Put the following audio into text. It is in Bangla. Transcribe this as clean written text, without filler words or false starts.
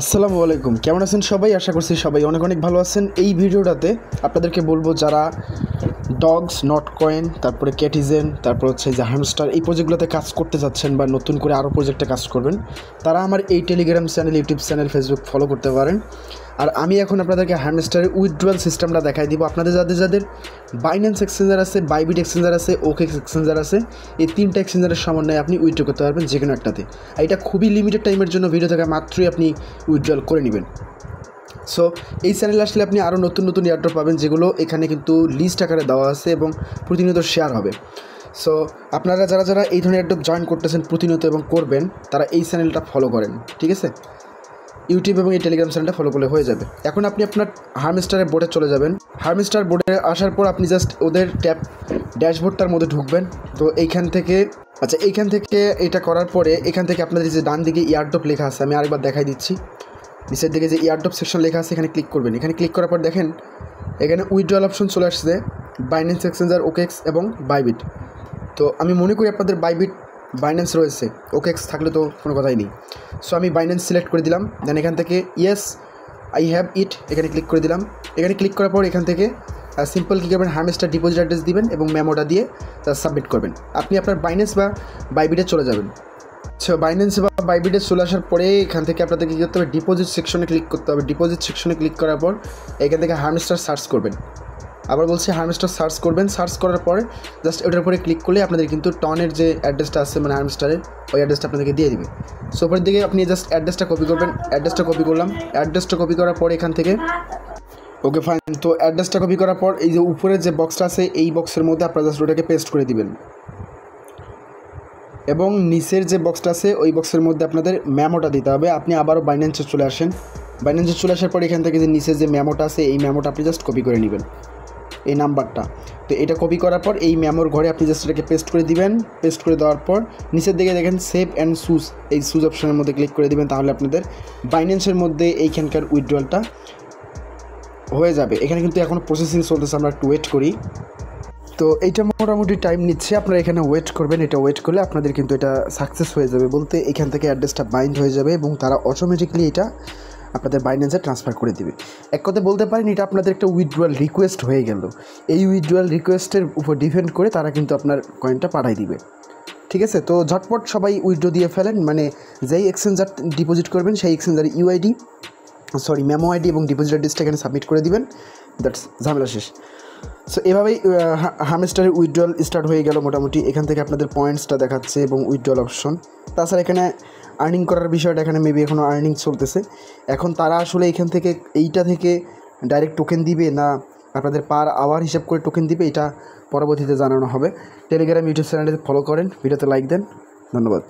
আসসালামু আলাইকুম, কেমন আছেন সবাই? আশা করছি সবাই অনেক অনেক ভালো আছেন। এই ভিডিওটাতে আপনাদেরকে বলবো যারা ডগস, নট কয়েন, তারপরে ক্যাটিজেন, তারপর হচ্ছে যে হ্যামস্টার, এই প্রজেক্টগুলোতে কাজ করতে যাচ্ছেন বা নতুন করে আরও প্রজেক্টে কাজ করবেন, তারা আমার এই Telegram channel, YouTube channel, Facebook follow করতে পারেন। আর আমি এখন আপনাদেরকে হ্যামস্টারের উইথড্রয়াল সিস্টেমটা দেখাই দিব। আপনাদের যাদের বাইন্যান্স এক্সচেঞ্জার আছে, বাইবিট এক্সচেঞ্জার আছে, ওকেক্স এক্সচেঞ্জার আছে, এই তিনটা এক্সচেঞ্জারের সমন্বয়ে আপনি উইথড্র করতে পারবেন যে কোনো একটাতে। আর এটা খুবই লিমিটেড টাইমের জন্য, ভিডিও থেকে মাত্রই আপনি উইথড্রয়াল করে নেবেন। সো এই চ্যানেলে আসলে আপনি আরও নতুন নতুন এয়ারড্রপ পাবেন, যেগুলো এখানে কিন্তু লিস্ট আকারে দেওয়া আছে এবং প্রতিনিয়ত শেয়ার হবে। সো আপনারা যারা এই ধরনের এয়ারড্রপ জয়েন করতেছেন প্রতিনিয়ত এবং করবেন, তারা এই চ্যানেলটা ফলো করেন, ঠিক আছে? ইউটিউব এবং এই টেলিগ্রাম চ্যানেলটা ফলো করলে হয়ে যাবে। এখন আপনি আপনার হারমিস্টারের বোর্ডে চলে যাবেন। হারমিস্টার বোর্ডে আসার পর আপনি জাস্ট ওদের ড্যাশবোর্ডটার মধ্যে ঢুকবেন। তো এইখান থেকে এটা করার পরে এখান থেকে আপনাদের যে ডান দিকে এয়ারড্রপ লেখা আছে, আমি আরেকবার দেখাই দিচ্ছি। নিচের দিকে যে এয়ারড্রপ সেকশন লেখা আছে, এখানে ক্লিক করবেন। এখানে ক্লিক করার পর দেখেন এখানে উইথড্রয়াল অপশন চলে আসছে, বাইন্যান্স এক্সচেঞ্জার, ওকেক্স এবং বাইবিট। তো আমি মনে করি আপনাদের বাইন্যান্স রয়েছে, ওকেক্স থাকলে তো কোনো কথাই নেই। সো আমি বাইন্যান্স সিলেক্ট করে দিলাম। দেন এখান থেকে ইয়েস আই হ্যাভ ইট, এখানে ক্লিক করে দিলাম। এখানে ক্লিক করার পর এখান থেকে সিম্পল কী করবেন, হারমিস্টার ডিপোজিট অ্যাড্রেস দিবেন এবং মেমোটা দিয়ে সাবমিট করবেন। আপনি আপনার বাইন্যান্স বা বাইবিটে চলে যাবেন। আচ্ছা, বাইন্যান্স বা বাইবিটে চলে আসার পরে এখান থেকে আপনাদের কী করতে হবে, ডিপোজিট সেকশনে ক্লিক করতে হবে। ডিপোজিট সেকশনে ক্লিক করার পর এখান থেকে হারমিস্টার সার্চ করবেন। আবার বলছি, হারমিস্টার সার্চ করবেন। সার্চ করার পরে জাস্ট ওটার উপরে ক্লিক করলে আপনাদের কিন্তু টনের যে অ্যাড্রেসটা আছে, মানে হারমিস্টারের, ওই অ্যাড্রেসটা আপনাদেরকে দিয়ে দিবে। সো উপরের দিকে আপনি জাস্ট অ্যাড্রেসটা কপি করবেন। অ্যাড্রেসটা কপি করলাম। অ্যাড্রেসটা কপি করার পর এখান থেকে ওকে ফাইন। তো অ্যাড্রেসটা কপি করার পর এই যে উপরের যে বক্সটা আছে, এই বক্সের মধ্যে আপনারা জাস্ট ওটাকে পেস্ট করে দিবেন। এবং নিচের যে বক্সটা আছে, ওই বক্সের মধ্যে আপনাদের মেমোটা দিতে হবে। আপনি আবারও বাইন্যান্সে চলে আসেন। বাইন্যান্সে চলে আসার পর এখান থেকে যে নিচের যে মেমোটা আছে, এই মেমোটা আপনি জাস্ট কপি করে নেবেন, এই নাম্বারটা। তো এটা কপি করার পর এই মেমোর ঘরে আপনি জাস্ট এটাকে পেস্ট করে দিবেন। পেস্ট করে দেওয়ার পর নিচের দিকে দেখেন সেভ অ্যান্ড সুজ, এই সুজ অপশনের মধ্যে ক্লিক করে দিবেন। তাহলে আপনাদের বাইন্যান্সের মধ্যে এইখানকার উইথড্রয়ালটা হয়ে যাবে। এখানে কিন্তু এখনও প্রসেসিং চলতেছে, আমরা একটু ওয়েট করি। তো এইটা মোটামুটি টাইম নিচ্ছে, আপনারা এখানে ওয়েট করবেন। এটা ওয়েট করলে আপনাদের কিন্তু এটা সাকসেস হয়ে যাবে, বলতে এখান থেকে অ্যাড্রেসটা বাইন্ড হয়ে যাবে এবং তারা অটোমেটিকলি এটা আপনাদের বাইন্যান্সে ট্রান্সফার করে দিবে। এক কথায় বলতে পারেন এটা আপনাদের একটা উইথড্রয়াল রিকোয়েস্ট হয়ে গেল। এই উইথড্রয়াল রিকোয়েস্টের উপর ডিপেন্ড করে তারা কিন্তু আপনার কয়েনটা পাঠাই দিবে, ঠিক আছে? তো ঝটপট সবাই উইথড্র দিয়ে ফেলেন। মানে যেই এক্সচেঞ্জার ডিপোজিট করবেন সেই এক্সচেঞ্জার মেমো আইডি এবং ডিপোজিট অ্যাড্রেসটা এখানে সাবমিট করে দিবেন। দ্যাটস ঝামেলা শেষ। সো এভাবেই হারমিস্টারের উইথড্রয়াল স্টার্ট হয়ে গেল মোটামুটি। এখান থেকে আপনাদের পয়েন্টসটা দেখাচ্ছে এবং উইথড্রয়াল অপশন। তাছাড়া এখানে আর্নিং করার বিষয়টা, এখানে মেবি এখনও আর্নিং চলতেছে। এখন তারা আসলে এইখান থেকে এইটা থেকে ডাইরেক্ট টোকেন দিবে না আপনাদের পার আওয়ার হিসাব করে টোকেন দিবে, এটা পরবর্তীতে জানানো হবে। টেলিগ্রাম, ইউটিউব চ্যানেলে ফলো করেন, ভিডিওতে লাইক দেন। ধন্যবাদ।